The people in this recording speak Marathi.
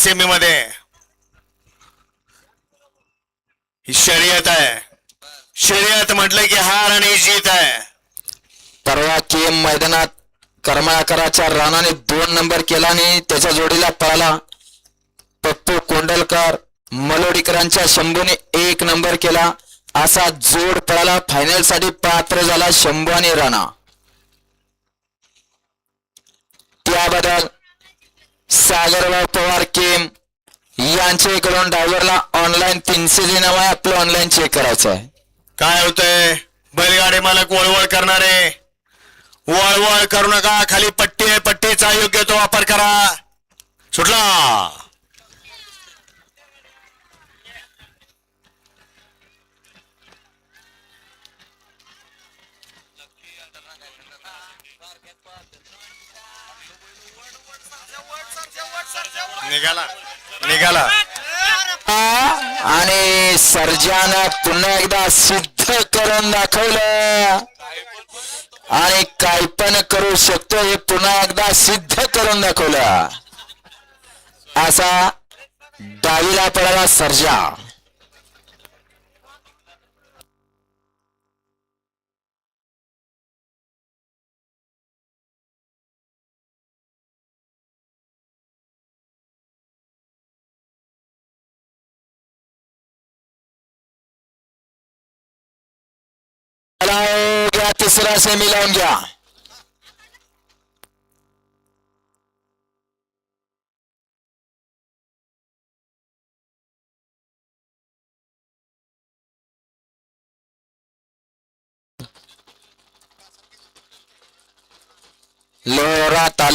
सेमी मध्ये ही शर्यत आहे. शर्यत म्हटलं की हार आणि जीत आहे. परवा केम मैदानात करमाळकरांच्या राणाने 2 नंबर केला आणि त्याच्या जोडीला पळाला पप्पू कोंडलकर. मलोडीकरांच्या शंभूने 1 नंबर केला. असा जोड पळाला. फायनल साठी पात्र झाला शंभू आणि राणा. त्याबद्दल सागरराव पवार केम यांच्याकडून ड्रायव्हरला ऑनलाईन 300 देणं आहे. आपलं ऑनलाईन चेक करायचं आहे. काय होतंय बैलगाडी मालक वळवळ करणारे वळवळ करू नका. खाली पट्टी आहे. पट्टीचा योग्य तो वापर करा. सुटला. निघाला निघाला आणि सर्जानं पुन्हा एकदा सिद्ध करून दाखवलं आणि काय पण करू शकतो हे पुन्हा एकदा सिद्ध करून दाखवलं. असा डावीला पळाला सर्जा. घ्या तिसरा सेमी लावून घ्या. लोरा